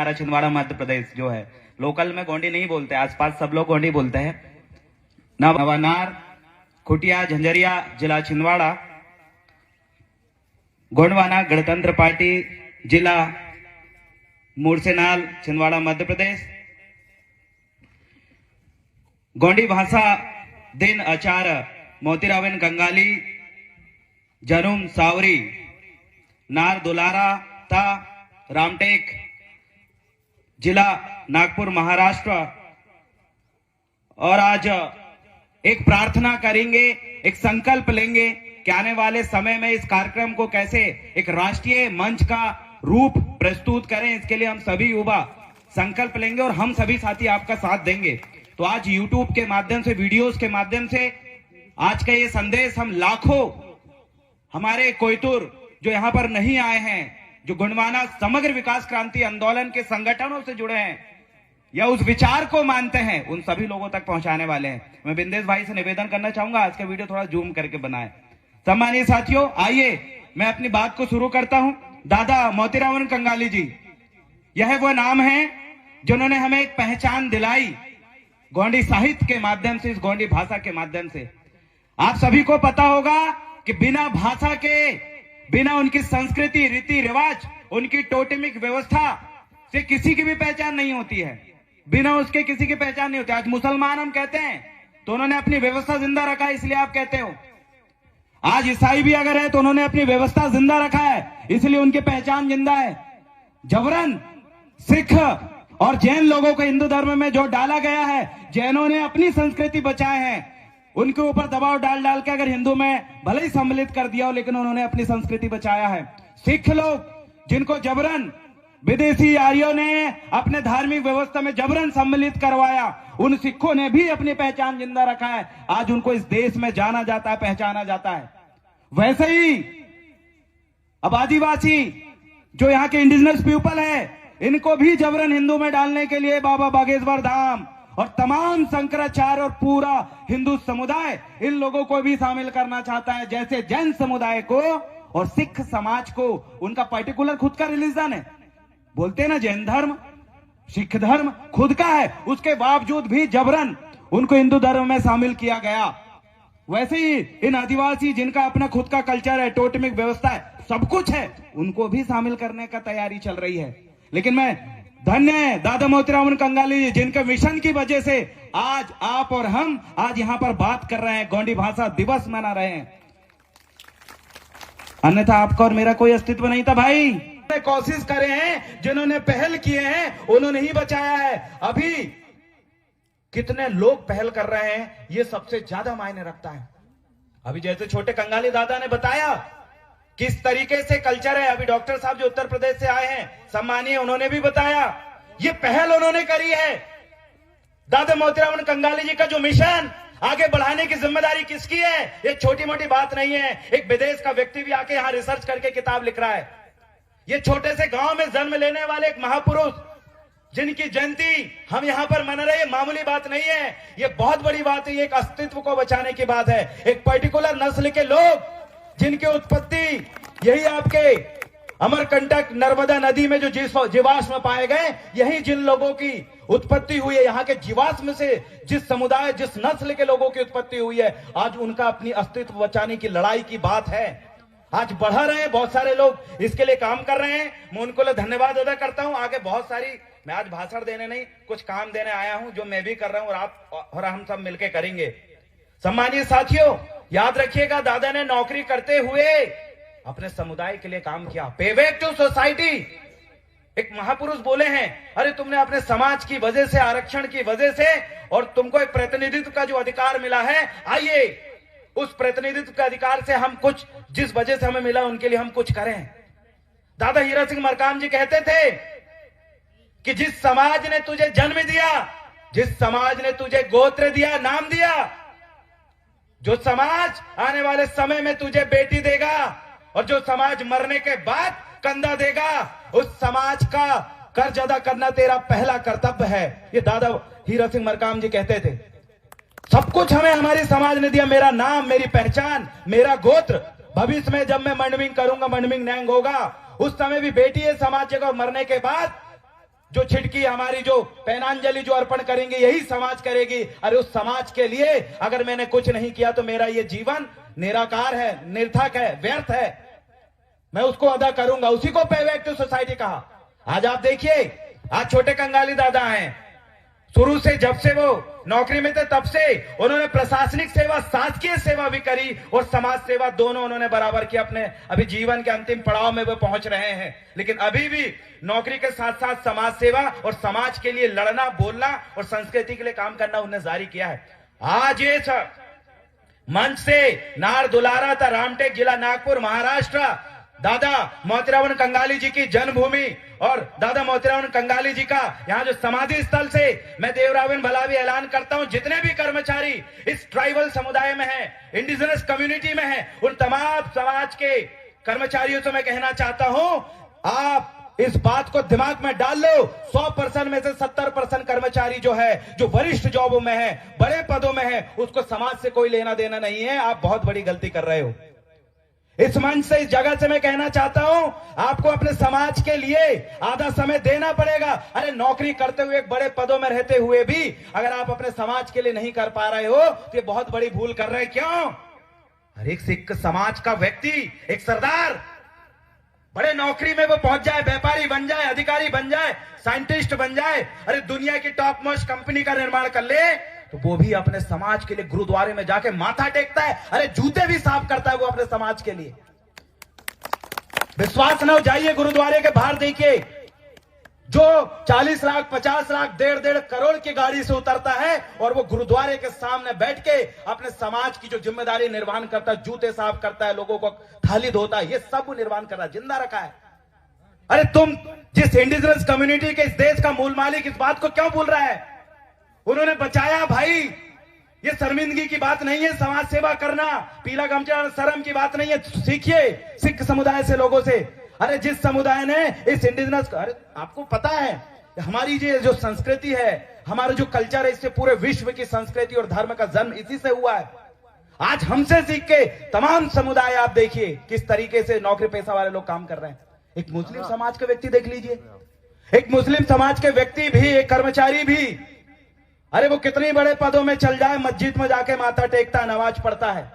बंजारा छिंदवाड़ा मध्य प्रदेश जो है, लोकल में गोंडी नहीं बोलते, आसपास सब लोग गोंडी बोलते हैं। नवानार, खुटिया, झंझरिया, जिला छिंदवाड़ा। गोंडवाना गणतंत्र पार्टी, जिला मूरसेनाल, छिंदवाड़ा मध्य प्रदेश। गोंडी भाषा दिन आचार मोतीरावन कंगाली, जनुम सावरी, नार दुलारा ता रामटेक, जिला नागपुर महाराष्ट्र। और आज एक प्रार्थना करेंगे, एक संकल्प लेंगे कि आने वाले समय में इस कार्यक्रम को कैसे एक राष्ट्रीय मंच का रूप प्रस्तुत करें। इसके लिए हम सभी युवा संकल्प लेंगे और हम सभी साथी आपका साथ देंगे। तो आज YouTube के माध्यम से, वीडियोस के माध्यम से आज का ये संदेश हम लाखों हमारे कोयतुर जो यहां पर नहीं आए हैं, जो गोंडवाना समग्र विकास क्रांति आंदोलन के संगठनों से जुड़े हैं या उस विचार को मानते हैं, उन सभी लोगों तक पहुंचाने वाले हैं। मैं बिंदेश भाई से निवेदन करना चाहूंगा आज का वीडियो थोड़ा जूम करके बनाए। सम्मानीय साथियों, आइए मैं अपनी बात को शुरू करता हूं। दादा मोतीरावन कंगाली जी, यह वो नाम है जिन्होंने हमें एक पहचान दिलाई गोंडी साहित्य के माध्यम से, इस गोंडी भाषा के माध्यम से। आप सभी को पता होगा कि बिना भाषा के, बिना उनकी संस्कृति, रीति रिवाज, उनकी टोटेमिक व्यवस्था से किसी की भी पहचान नहीं होती है। बिना उसके किसी की पहचान नहीं होती। आज मुसलमान हम कहते हैं तो उन्होंने अपनी व्यवस्था जिंदा रखा है, इसलिए आप कहते हो। आज ईसाई भी अगर है तो उन्होंने अपनी व्यवस्था जिंदा रखा है, इसलिए उनकी पहचान जिंदा है। जबरन सिख और जैन लोगों को हिंदू धर्म में जो डाला गया है, जैनों ने अपनी संस्कृति बचाए हैं, उनके ऊपर दबाव डाल डाल के अगर हिंदू में भले ही सम्मिलित कर दिया हो, लेकिन उन्होंने अपनी संस्कृति बचाया है। सिख लोग जिनको जबरन विदेशी आर्यों ने अपने धार्मिक व्यवस्था में जबरन सम्मिलित करवाया, उन सिखों ने भी अपनी पहचान जिंदा रखा है। आज उनको इस देश में जाना जाता है, पहचाना जाता है। वैसे ही अब आदिवासी जो यहाँ के इंडिजिनस पीपल है, इनको भी जबरन हिंदू में डालने के लिए बाबा बागेश्वर धाम और तमाम शंकराचार्य और पूरा हिंदू समुदाय इन लोगों को भी शामिल करना चाहता है। जैसे जैन समुदाय को और सिख समाज को उनका पर्टिकुलर खुद का रिलीजन है, बोलते हैं ना जैन धर्म, सिख धर्म खुद का है, उसके बावजूद भी जबरन उनको हिंदू धर्म में शामिल किया गया। वैसे ही इन आदिवासी जिनका अपना खुद का कल्चर है, टोटेमिक व्यवस्था है, सब कुछ है, उनको भी शामिल करने का तैयारी चल रही है। लेकिन मैं धन्य है दादा मोतीरावन कंगाली जी, जिनके मिशन की वजह से आज आप और हम आज यहां पर बात कर रहे हैं, गोंडी भाषा दिवस मना रहे हैं। अन्यथा आपका और मेरा कोई अस्तित्व नहीं था भाई। कोशिश करे हैं, जिन्होंने पहल किए हैं उन्होंने ही बचाया है। अभी कितने लोग पहल कर रहे हैं, ये सबसे ज्यादा मायने रखता है। अभी जैसे छोटे कंगाली दादा ने बताया किस तरीके से कल्चर है, अभी डॉक्टर साहब जो उत्तर प्रदेश से आए हैं सम्मानीय, उन्होंने भी बताया ये पहल उन्होंने करी है। दादा मोतीरावन कंगाली जी का जो मिशन आगे बढ़ाने की जिम्मेदारी किसकी है, ये छोटी मोटी बात नहीं है। एक विदेश का व्यक्ति भी आके यहां रिसर्च करके किताब लिख रहा है। ये छोटे से गांव में जन्म लेने वाले एक महापुरुष जिनकी जयंती हम यहां पर मना रहे हैं, मामूली बात नहीं है, ये बहुत बड़ी बात है। ये एक अस्तित्व को बचाने की बात है। एक पर्टिकुलर नस्ल के लोग जिनकी उत्पत्ति यही आपके अमरकंटक नर्मदा नदी में जो जीवाश्म पाए गए, यही जिन लोगों की उत्पत्ति हुई है, यहाँ के जीवाश्म से जिस समुदाय, जिस नस्ल के लोगों की उत्पत्ति हुई है, आज उनका अपनी अस्तित्व बचाने की लड़ाई की बात है। आज बढ़ा रहे हैं, बहुत सारे लोग इसके लिए काम कर रहे हैं। मैं उनको लिए धन्यवाद अदा करता हूं। आगे बहुत सारी, मैं आज भाषण देने नहीं, कुछ काम देने आया हूं, जो मैं भी कर रहा हूं और आप और हम सब मिलकर करेंगे। सम्मानित साथियों, याद रखिएगा, दादा ने नौकरी करते हुए अपने समुदाय के लिए काम किया। पे बैक टू सोसाइटी। एक महापुरुष बोले हैं, अरे तुमने अपने समाज की वजह से, आरक्षण की वजह से, और तुमको एक प्रतिनिधित्व का जो अधिकार मिला है, आइए उस प्रतिनिधित्व के अधिकार से हम कुछ, जिस वजह से हमें मिला उनके लिए हम कुछ करें। दादा हीरा सिंह मरकाम जी कहते थे कि जिस समाज ने तुझे जन्म दिया, जिस समाज ने तुझे गोत्र दिया, नाम दिया, जो समाज आने वाले समय में तुझे बेटी देगा और जो समाज मरने के बाद कंधा देगा, उस समाज का कर्ज अदा करना तेरा पहला कर्तव्य है। ये दादा हीरा सिंह मरकाम जी कहते थे। सब कुछ हमें हमारी समाज ने दिया, मेरा नाम, मेरी पहचान, मेरा गोत्र। भविष्य में जब मैं मंडमिंग करूंगा, मंडमिंग नैंग होगा, उस समय भी बेटी है समाज जगह, मरने के बाद जो छिटकी हमारी, जो पैनांजलि जो अर्पण करेंगे, यही समाज करेगी। अरे उस समाज के लिए अगर मैंने कुछ नहीं किया तो मेरा ये जीवन निराकार है, निर्थक है, व्यर्थ है। मैं उसको अदा करूंगा, उसी को पे बैक टू सोसाइटी कहा। आज आप देखिए, आज छोटे कंगाली दादा हैं, शुरू से जब से वो नौकरी में थे तब से उन्होंने प्रशासनिक सेवा, शासकीय सेवा भी करी और समाज सेवा, दोनों उन्होंने बराबर किया। अपने अभी जीवन के अंतिम पड़ाव में वो पहुंच रहे हैं, लेकिन अभी भी नौकरी के साथ साथ समाज सेवा और समाज के लिए लड़ना, बोलना और संस्कृति के लिए काम करना उन्हें जारी किया है। आज ये मंच से नार दुलारा था, रामटेक जिला नागपुर महाराष्ट्र, दादा मोतीराम कंगाली जी की जन्मभूमि और दादा मोतीराम कंगाली जी का यहाँ जो समाधि स्थल से मैं देवरावन भला भी ऐलान करता हूं, जितने भी कर्मचारी इस ट्राइबल समुदाय में हैं, इंडिजिनस कम्युनिटी में हैं, उन तमाम समाज के कर्मचारियों से मैं कहना चाहता हूं, आप इस बात को दिमाग में डाल लो। 100% में से 70% कर्मचारी जो है, जो वरिष्ठ जॉबों में है, बड़े पदों में है, उसको समाज से कोई लेना देना नहीं है। आप बहुत बड़ी गलती कर रहे हो। इस मंच से, इस जगह से मैं कहना चाहता हूं, आपको अपने समाज के लिए आधा समय देना पड़ेगा। अरे नौकरी करते हुए, एक बड़े पदों में रहते हुए भी अगर आप अपने समाज के लिए नहीं कर पा रहे हो तो ये बहुत बड़ी भूल कर रहे हैं। क्यों? हर एक सिख समाज का व्यक्ति, एक सरदार, बड़े नौकरी में वो पहुंच जाए, व्यापारी बन जाए, अधिकारी बन जाए, साइंटिस्ट बन जाए, अरे दुनिया की टॉप मोस्ट कंपनी का निर्माण कर ले, तो वो भी अपने समाज के लिए गुरुद्वारे में जाके माथा टेकता है। अरे जूते भी साफ करता है वो अपने समाज के लिए। विश्वास न हो, जाइए गुरुद्वारे के बाहर देखिए, जो 40 लाख 50 लाख 1.5 करोड़ की गाड़ी से उतरता है और वो गुरुद्वारे के सामने बैठ के अपने समाज की जो जिम्मेदारी निर्वहन करता है, जूते साफ करता है, लोगों को थाली धोता है, ये सब निर्वहन कर रहा है, जिंदा रखा है। अरे तुम जिस इंडिजिनस कम्युनिटी के इस देश का मूल मालिक, इस बात को क्यों भूल रहा है? उन्होंने बचाया भाई, ये शर्मिंदगी की बात नहीं है। समाज सेवा करना पीला गमछा शर्म की बात नहीं है। सीखिए सिख समुदाय से, लोगों से। अरे जिस समुदाय ने इस इंडिजिनस, अरे आपको पता है हमारी जो संस्कृति है, हमारा जो कल्चर है, इससे पूरे विश्व की संस्कृति और धर्म का जन्म इसी से हुआ है। आज हमसे सीख के तमाम समुदाय आप देखिए किस तरीके से नौकरी पेशा वाले लोग काम कर रहे हैं। एक मुस्लिम समाज के व्यक्ति देख लीजिए, एक मुस्लिम समाज के व्यक्ति भी, एक कर्मचारी भी, अरे वो कितने बड़े पदों में चल जाए, मस्जिद में जाके माथा टेकता है, नमाज पढ़ता है।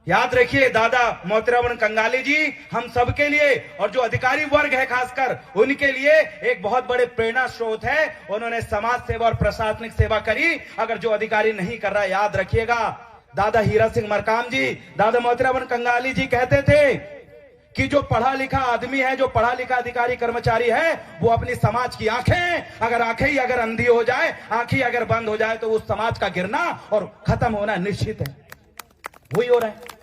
याद रखिए, दादा मोतीराम कंगाली जी हम सबके लिए और जो अधिकारी वर्ग है खासकर उनके लिए एक बहुत बड़े प्रेरणा स्रोत है। उन्होंने समाज सेवा और प्रशासनिक सेवा करी। अगर जो अधिकारी नहीं कर रहा, याद रखिएगा, दादा हीरा सिंह मरकाम जी, दादा मोतीराम कंगाली जी कहते थे कि जो पढ़ा लिखा आदमी है, जो पढ़ा लिखा अधिकारी कर्मचारी है, वो अपनी समाज की आंखें, अगर आंखें ही अगर अंधी हो जाए, आंखें अगर बंद हो जाए, तो उस समाज का गिरना और खत्म होना निश्चित है। वही हो रहा है।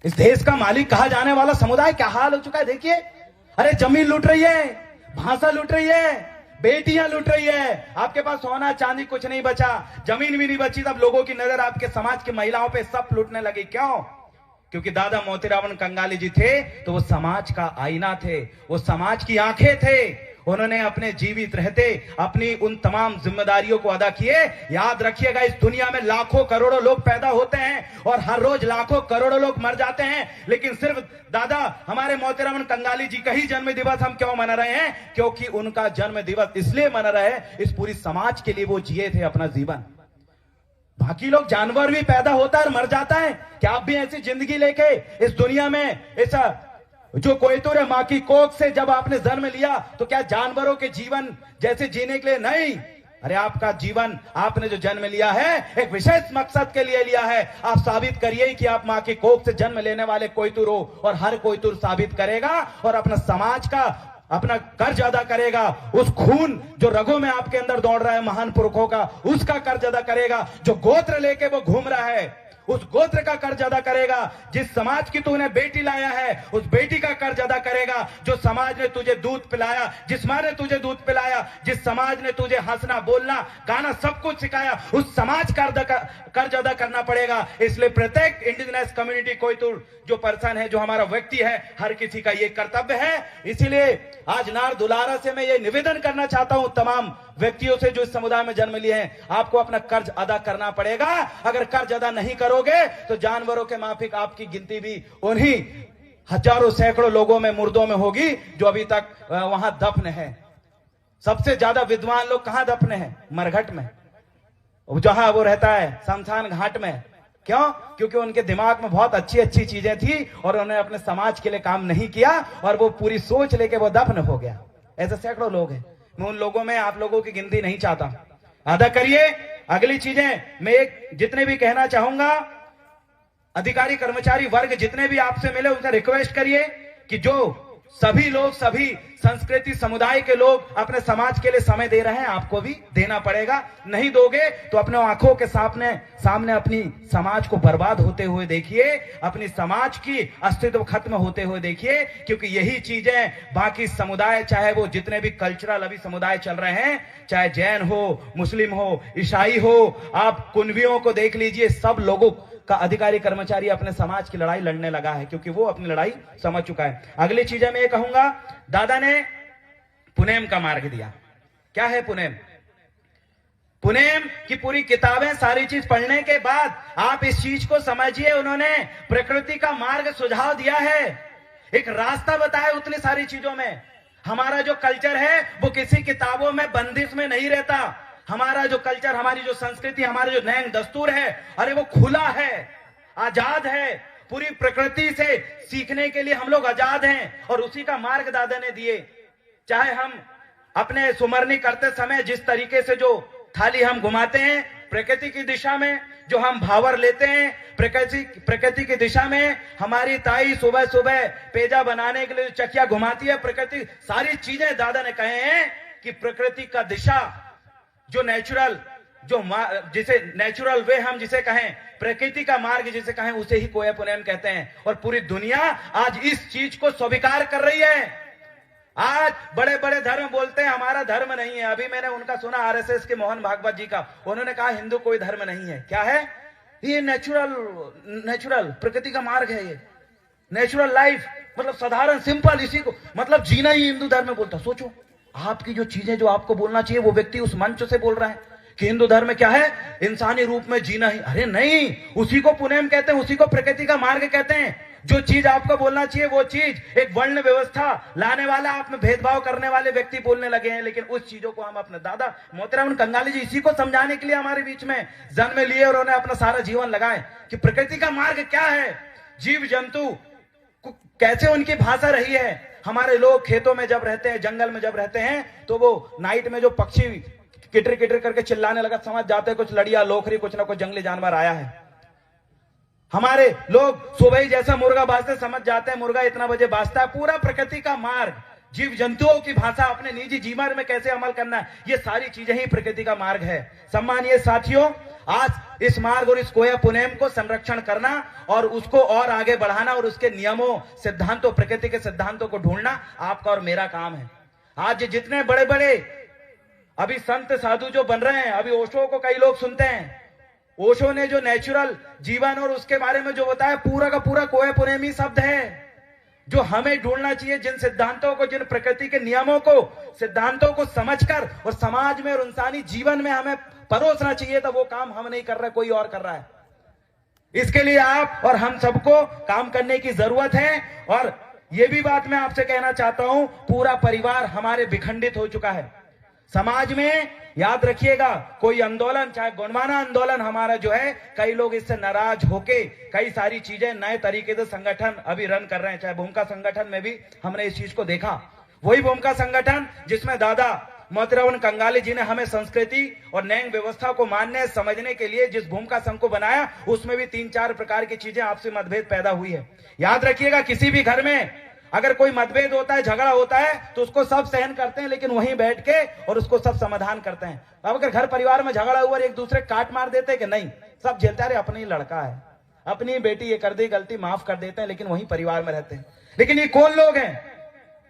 इस देश का मालिक कहा जाने वाला समुदाय क्या हाल हो चुका है देखिए। अरे जमीन लूट रही है, भाषा लूट रही है, बेटियां लूट रही है, आपके पास सोना चांदी कुछ नहीं बचा, जमीन भी नहीं बची, तब लोगों की नजर आपके समाज की महिलाओं पे सब लूटने लगी। क्यों? क्योंकि दादा मोतीराम कंगाली जी थे तो वो समाज का आईना थे, वो समाज की आंखें थे। उन्होंने अपने जीवित रहते अपनी उन तमाम जिम्मेदारियों को अदा किए। याद रखिएगा, इस दुनिया में लाखों करोड़ों लोग पैदा होते हैं और हर रोज लाखों करोड़ों लोग मर जाते हैं, लेकिन सिर्फ दादा हमारे मोतीराम कंगाली जी का ही जन्म दिवस हम क्यों मना रहे हैं? क्योंकि उनका जन्म दिवस इसलिए मना रहे हैं, इस पूरी समाज के लिए वो जिए थे अपना जीवन। बाकी लोग, जानवर भी पैदा होता है और मर जाता है, क्या आप भी ऐसी जिंदगी लेके इस दुनिया में, ऐसा जो कोयतुर है, मां की कोख से जब आपने जन्म लिया तो क्या जानवरों के जीवन जैसे जीने के लिए? नहीं। अरे आपका जीवन, आपने जो जन्म लिया है एक विशेष मकसद के लिए लिया है। आप साबित करिए कि आप मां की कोख से जन्म लेने वाले कोयतुर हो, और हर कोयतुर साबित करेगा और अपना समाज का अपना कर्ज अदा करेगा। उस खून जो रगों में आपके अंदर दौड़ रहा है महान पुरखों का, उसका कर्ज अदा करेगा। जो गोत्र लेके वो घूम रहा है, उस गोत्र का कर्ज अदा करेगा। जिस समाज की तूने बेटी लाया है, उस बेटी का कर्ज अदा करेगा। जो समाज ने तुझे दूध पिलाया, जिस मां ने तुझे दूध पिलाया, जिस समाज ने तुझे हंसना, बोलना, गाना सब कुछ सिखाया, उस समाज का कर्ज अदा करना पड़ेगा। इसलिए प्रत्येक इंडिजिनस कम्युनिटी कोयतुर जो पर्सन है, जो हमारा व्यक्ति है, हर किसी का ये कर्तव्य है। इसीलिए आज नार दुलारा से मैं ये निवेदन करना चाहता हूं तमाम व्यक्तियों से जो इस समुदाय में जन्म लिए हैं, आपको अपना कर्ज अदा करना पड़ेगा। अगर कर्ज अदा नहीं करोगे तो जानवरों के माफिक आपकी गिनती भी उन्हीं हजारों सैकड़ों लोगों में, मुर्दों में होगी जो अभी तक वहां दफन है। सबसे ज्यादा विद्वान लोग कहां दफने हैं? मरघट में, जहां वो रहता है शमशान घाट में। क्यों? क्योंकि उनके दिमाग में बहुत अच्छी अच्छी चीजें थी और उन्होंने अपने समाज के लिए काम नहीं किया और वो पूरी सोच लेके वो दफन हो गया। ऐसे सैकड़ों लोग हैं। मैं उन लोगों में आप लोगों की गिनती नहीं चाहता। अदा करिए। अगली चीजें मैं एक जितने भी कहना चाहूंगा, अधिकारी कर्मचारी वर्ग जितने भी आपसे मिले उनसे रिक्वेस्ट करिए कि जो सभी लोग, सभी संस्कृति समुदाय के लोग अपने समाज के लिए समय दे रहे हैं, आपको भी देना पड़ेगा। नहीं दोगे तो अपने आंखों के सामने अपनी समाज को बर्बाद होते हुए देखिए, अपनी समाज की अस्तित्व खत्म होते हुए देखिए। क्योंकि यही चीजें बाकी समुदाय, चाहे वो जितने भी कल्चरल अभी समुदाय चल रहे हैं, चाहे जैन हो, मुस्लिम हो, ईसाई हो, आप कुनबियों को देख लीजिए, सब लोगों का अधिकारी कर्मचारी अपने समाज की लड़ाई लड़ने लगा है क्योंकि वो अपनी लड़ाई समझ चुका है। अगली चीज मैं ये कहूंगा, दादा ने पुनेम का मार्ग दिया। क्या है पुनेम? पुनेम की पूरी किताबें, सारी चीज पढ़ने के बाद आप इस चीज को समझिए। उन्होंने प्रकृति का मार्ग सुझाव दिया है, एक रास्ता बताया उतनी सारी चीजों में। हमारा जो कल्चर है वो किसी किताबों में बंदिश में नहीं रहता। हमारा जो कल्चर, हमारी जो संस्कृति, हमारे जो नैंग दस्तूर है, अरे वो खुला है, आजाद है। पूरी प्रकृति से सीखने के लिए हम लोग आजाद हैं और उसी का मार्ग दादा ने दिए। चाहे हम अपने सुमरनी करते समय जिस तरीके से जो थाली हम घुमाते हैं प्रकृति की दिशा में, जो हम भावर लेते हैं प्रकृति की दिशा में, हमारी ताई सुबह सुबह पेजा बनाने के लिए चकिया घुमाती है प्रकृति, सारी चीजें दादा ने कहे हैं कि प्रकृति का दिशा, जो नेचुरल, जिसे नेचुरल वे हम जिसे कहें, प्रकृति का मार्ग जिसे कहें, उसे ही कोया पुनेम कहते हैं। और पूरी दुनिया आज इस चीज को स्वीकार कर रही है। आज बड़े बड़े धर्म बोलते हैं हमारा धर्म नहीं है। अभी मैंने उनका सुना आरएसएस के मोहन भागवत जी का, उन्होंने कहा हिंदू कोई धर्म नहीं है। क्या है ये? नेचुरल प्रकृति का मार्ग है, ये नेचुरल लाइफ, मतलब साधारण सिंपल, इसी को मतलब जीना ही हिंदू धर्म में बोलता। सोचो, आपकी जो चीजें जो आपको बोलना चाहिए वो व्यक्ति उस मंच से बोल रहा है कि हिंदू धर्म में क्या है? इंसानी रूप में जीना ही। अरे नहीं, उसी को पुनेम कहते हैं, उसी को प्रकृति का मार्ग कहते हैं। जो चीज आपको बोलना चाहिए वो चीज, एक वर्ण व्यवस्था लाने वाला, आप में भेदभाव करने वाले व्यक्ति बोलने लगे हैं। लेकिन उस चीजों को हम अपने दादा मोतीराम कंगाली जी इसी को समझाने के लिए हमारे बीच में जन्म लिए और उन्हें अपना सारा जीवन लगाए कि प्रकृति का मार्ग क्या है, जीव जंतु कैसे उनकी भाषा रही है। हमारे लोग खेतों में जब रहते हैं, जंगल में जब रहते हैं, तो वो नाइट में जो पक्षी किटर किटर करके चिल्लाने लगा, समझ जाते हैं कुछ लड़िया लोखरी, कुछ ना कुछ जंगली जानवर आया है। हमारे लोग सुबह ही जैसा मुर्गा बाजते समझ जाते हैं मुर्गा इतना बजे बाजता है। पूरा प्रकृति का मार्ग, जीव जंतुओं की भाषा अपने निजी जीवन में कैसे अमल करना है, ये सारी चीजें ही प्रकृति का मार्ग है। सम्मानीय साथियों, आज इस मार्ग और इस कोया पुनेम को संरक्षण करना और उसको और आगे बढ़ाना और उसके नियमों, सिद्धांतों, प्रकृति के सिद्धांतों को ढूंढना आपका और मेरा काम है। आज जितने बड़े बड़े अभी संत साधु जो बन रहे हैं, अभी ओशो को कई लोग सुनते हैं, ओशो ने जो नेचुरल जीवन और उसके बारे में जो बताया, पूरा का पूरा कोया पुनेमी शब्द है जो हमें ढूंढना चाहिए। जिन सिद्धांतों को, जिन प्रकृति के नियमों को, सिद्धांतों को समझकर और समाज में और इंसानी जीवन में हमें परोसना चाहिए, तो वो काम हम नहीं कर रहे, कोई और कर रहा है। इसके लिए आप और हम सबको काम करने की जरूरत है। और ये भी बात मैं आपसे कहना चाहता हूं, पूरा परिवार हमारे विखंडित हो चुका है। समाज में याद रखिएगा, कोई आंदोलन, चाहे गुणवाना आंदोलन हमारा जो है, कई लोग इससे नाराज होके कई सारी चीजें नए तरीके से संगठन अभी रन कर रहे हैं। चाहे भूमिका संगठन में भी हमने इस चीज को देखा, वही भूमिका संगठन जिसमें दादा मोतीराम कंगाली जी ने हमें संस्कृति और नैंग व्यवस्था को मानने समझने के लिए जिस भूमिका संघ को बनाया, उसमें भी 3-4 प्रकार की चीजें आपसी मतभेद पैदा हुई है। याद रखिएगा, किसी भी घर में अगर कोई मतभेद होता है, झगड़ा होता है, तो उसको सब सहन करते हैं, लेकिन वहीं बैठ के और उसको सब समाधान करते हैं। अब अगर घर परिवार में झगड़ा हुआ, एक दूसरे काट मार देते हैं कि नहीं, सब झेलते, अरे अपनी लड़का है, अपनी बेटी ये कर दी गलती, माफ कर देते हैं, लेकिन वहीं परिवार में रहते हैं। लेकिन ये कौन लोग हैं?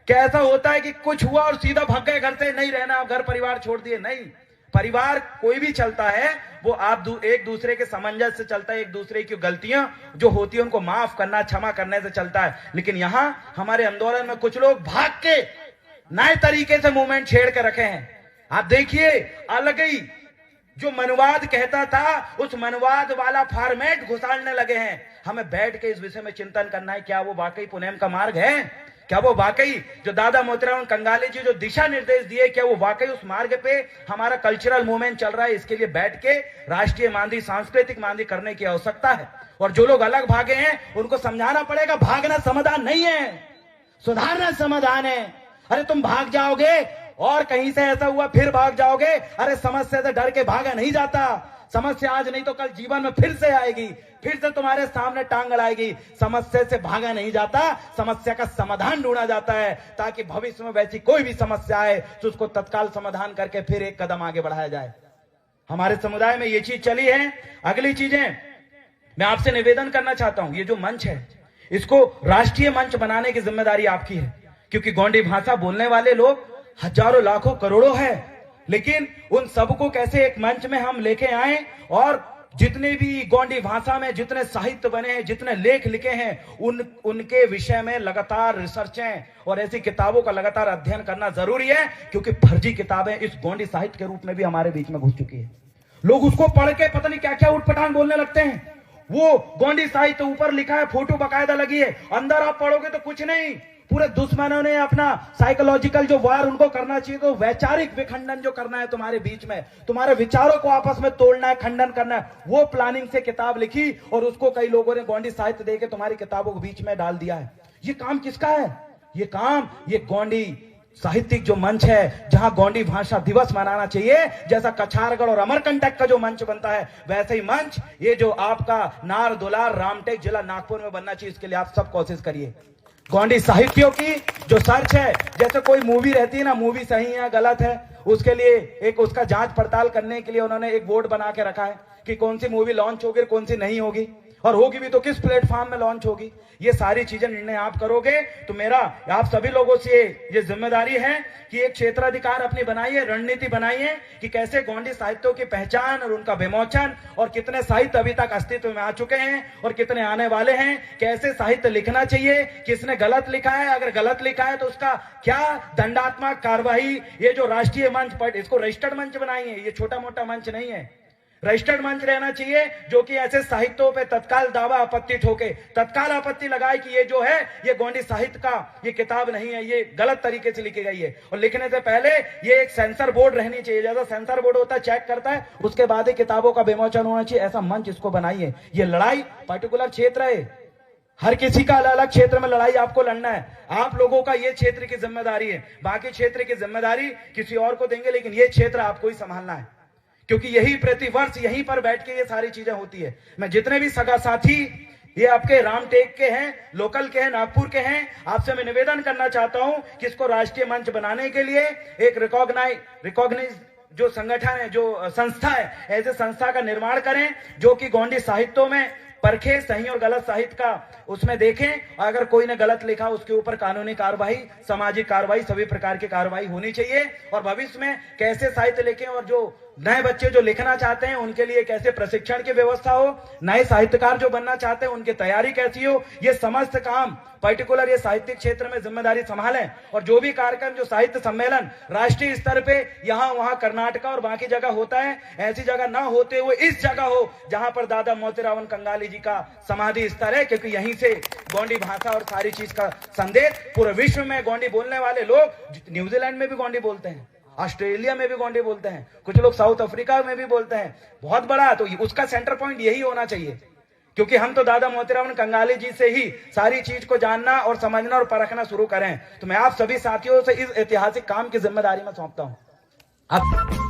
क्या ऐसा होता है कि कुछ हुआ और सीधा भाग गए घर से, नहीं रहना, घर परिवार छोड़ दिए? नहीं, परिवार कोई भी चलता है वो आप एक दूसरे के सामंजस्य से चलता है, एक दूसरे की गलतियां जो होती है उनको माफ करना, क्षमा करने से चलता है। लेकिन यहां हमारे आंदोलन में कुछ लोग भाग के नए तरीके से मूवमेंट छेड़ के रखे हैं। आप देखिए, अलग ही जो मनवाद कहता था, उस मनवाद वाला फॉर्मेट घुसाड़ने लगे हैं। हमें बैठ के इस विषय में चिंतन करना है, क्या वो वाकई पुनेम का मार्ग है? क्या वो वाकई जो दादा मोतीराम कंगाली जी जो दिशा निर्देश दिए, क्या वो वाकई उस मार्ग पे हमारा कल्चरल मूवमेंट चल रहा है? इसके लिए बैठ के राष्ट्रीय मांदी, सांस्कृतिक मांदी करने की आवश्यकता है। और जो लोग अलग भागे हैं उनको समझाना पड़ेगा, भागना समाधान नहीं है, सुधारना समाधान है। अरे तुम भाग जाओगे और कहीं से ऐसा हुआ फिर भाग जाओगे। अरे समस्या से डर के भागा नहीं जाता। समस्या आज नहीं तो कल जीवन में फिर से आएगी, फिर से तुम्हारे सामने टांग अड़ाएगी। समस्या से भागा नहीं जाता, समस्या का समाधान ढूंढा जाता है, ताकि भविष्य में वैसी कोई भी समस्या आए तो उसको तत्काल समाधान करके फिर एक कदम आगे बढ़ाया जाए। हमारे समुदाय में ये चीज चली है। अगली चीजें मैं आपसे निवेदन करना चाहता हूं, ये जो मंच है इसको राष्ट्रीय मंच बनाने की जिम्मेदारी आपकी है, क्योंकि गोंडी भाषा बोलने वाले लोग हजारों लाखों करोड़ों है। लेकिन उन सबको कैसे एक मंच में हम लेके आए और जितने भी गोंडी भाषा में जितने साहित्य बने हैं, जितने लेख लिखे हैं, उनके विषय में लगातार रिसर्चें और ऐसी किताबों का लगातार अध्ययन करना जरूरी है, क्योंकि फर्जी किताबें इस गोंडी साहित्य के रूप में भी हमारे बीच में घुस चुकी है। लोग उसको पढ़ के पता नहीं क्या क्या उठपटांग बोलने लगते हैं। वो गोंडी साहित्य ऊपर लिखा है, फोटो बकायदा लगी है, अंदर आप पढ़ोगे तो कुछ नहीं। पूरे दुश्मनों ने अपना साइकोलॉजिकल जो वार उनको करना चाहिए, तो वैचारिक विखंडन जो करना है तुम्हारे बीच में, तुम्हारे विचारों को आपस में तोड़ना है, खंडन करना है, वो प्लानिंग से किताब लिखी और उसको कई लोगों ने गोंडी साहित्य देके तुम्हारी किताबों के बीच में डाल दिया है। ये काम किसका है? ये काम ये गोंडी साहित्यिक जो मंच है, जहां गोंडी भाषा दिवस मनाना चाहिए, जैसा कछारगढ़ और अमरकंटक का जो मंच बनता है, वैसे ही मंच ये जो आपका नार दुलार रामटेक जिला नागपुर में बनना चाहिए। इसके लिए आप सब कोशिश करिए। गोंडी साहित्यों की जो सर्च है, जैसे कोई मूवी रहती है ना, मूवी सही है गलत है, उसके लिए एक उसका जांच पड़ताल करने के लिए उन्होंने एक बोर्ड बना के रखा है कि कौन सी मूवी लॉन्च होगी, कौन सी नहीं होगी, और होगी भी तो किस प्लेटफॉर्म में लॉन्च होगी। ये सारी चीजें निर्णय आप करोगे। तो मेरा आप सभी लोगों से ये जिम्मेदारी है कि एक क्षेत्राधिकार अपनी बनाइए, रणनीति बनाइए कि कैसे गोंडी साहित्यों की पहचान और उनका विमोचन, और कितने साहित्य अभी तक अस्तित्व में आ चुके हैं और कितने आने वाले हैं, कैसे साहित्य लिखना चाहिए, किसने गलत लिखा है, अगर गलत लिखा है तो उसका क्या दंडात्मक कार्रवाई। ये जो राष्ट्रीय मंच पर इसको रजिस्टर्ड मंच बनाइए, ये छोटा मोटा मंच नहीं है, रजिस्टर्ड मंच रहना चाहिए, जो कि ऐसे साहित्यों पे तत्काल दावा आपत्ति ठोके, तत्काल आपत्ति लगाए कि ये जो है ये गोंडी साहित्य का ये किताब नहीं है, ये गलत तरीके से लिखी गई है। और लिखने से पहले ये एक सेंसर बोर्ड रहनी चाहिए, जैसा सेंसर बोर्ड होता है चेक करता है, उसके बाद ही किताबों का विमोचन होना चाहिए। ऐसा मंच इसको बनाइए। ये लड़ाई पर्टिकुलर क्षेत्र है, हर किसी का अलग अलग क्षेत्र में लड़ाई आपको लड़ना है। आप लोगों का ये क्षेत्र की जिम्मेदारी है, बाकी क्षेत्र की जिम्मेदारी किसी और को देंगे, लेकिन ये क्षेत्र आपको ही संभालना है, क्योंकि यही प्रतिवर्ष यहीं पर बैठ के ये सारी चीजें होती है। मैं जितने भी सगा साथी ये आपके रामटेक के हैं, लोकल के हैं, नागपुर के हैं, आपसे मैं निवेदन करना चाहता हूं कि इसको राष्ट्रीय मंच बनाने के लिए एक रिकॉग्नाइज जो संगठन है, जो संस्था है, ऐसे संस्था का निर्माण करें जो कि गोंडी साहित्यों में परखे, सही और गलत साहित्य का उसमें देखें। अगर कोई ने गलत लिखा उसके ऊपर कानूनी कार्रवाई, सामाजिक कार्रवाई, सभी प्रकार की कार्रवाई होनी चाहिए। और भविष्य में कैसे साहित्य लिखें और जो नए बच्चे जो लिखना चाहते हैं उनके लिए कैसे प्रशिक्षण की व्यवस्था हो, नए साहित्यकार जो बनना चाहते हैं उनकी तैयारी कैसी हो, ये समस्त काम पर्टिकुलर ये साहित्यिक क्षेत्र में जिम्मेदारी संभालें। और जो भी कार्यक्रम, जो साहित्य सम्मेलन राष्ट्रीय स्तर पे यहाँ वहां कर्नाटक और बाकी जगह होता है, ऐसी जगह ना होते हुए इस जगह हो जहां पर दादा मोतीराम कंगाली जी का समाधि स्थल है, क्योंकि यहीं से गोंडी भाषा और सारी चीज का संदेश पूरे विश्व में गोंडी बोलने वाले लोग, न्यूजीलैंड में भी गोंडी बोलते हैं, ऑस्ट्रेलिया में भी गोंडी बोलते हैं, कुछ लोग साउथ अफ्रीका में भी बोलते हैं, बहुत बड़ा। तो उसका सेंटर पॉइंट यही होना चाहिए, क्योंकि हम तो दादा मोतीराम कंगाली जी से ही सारी चीज को जानना और समझना और परखना शुरू करें। तो मैं आप सभी साथियों से इस ऐतिहासिक काम की जिम्मेदारी में सौंपता हूं।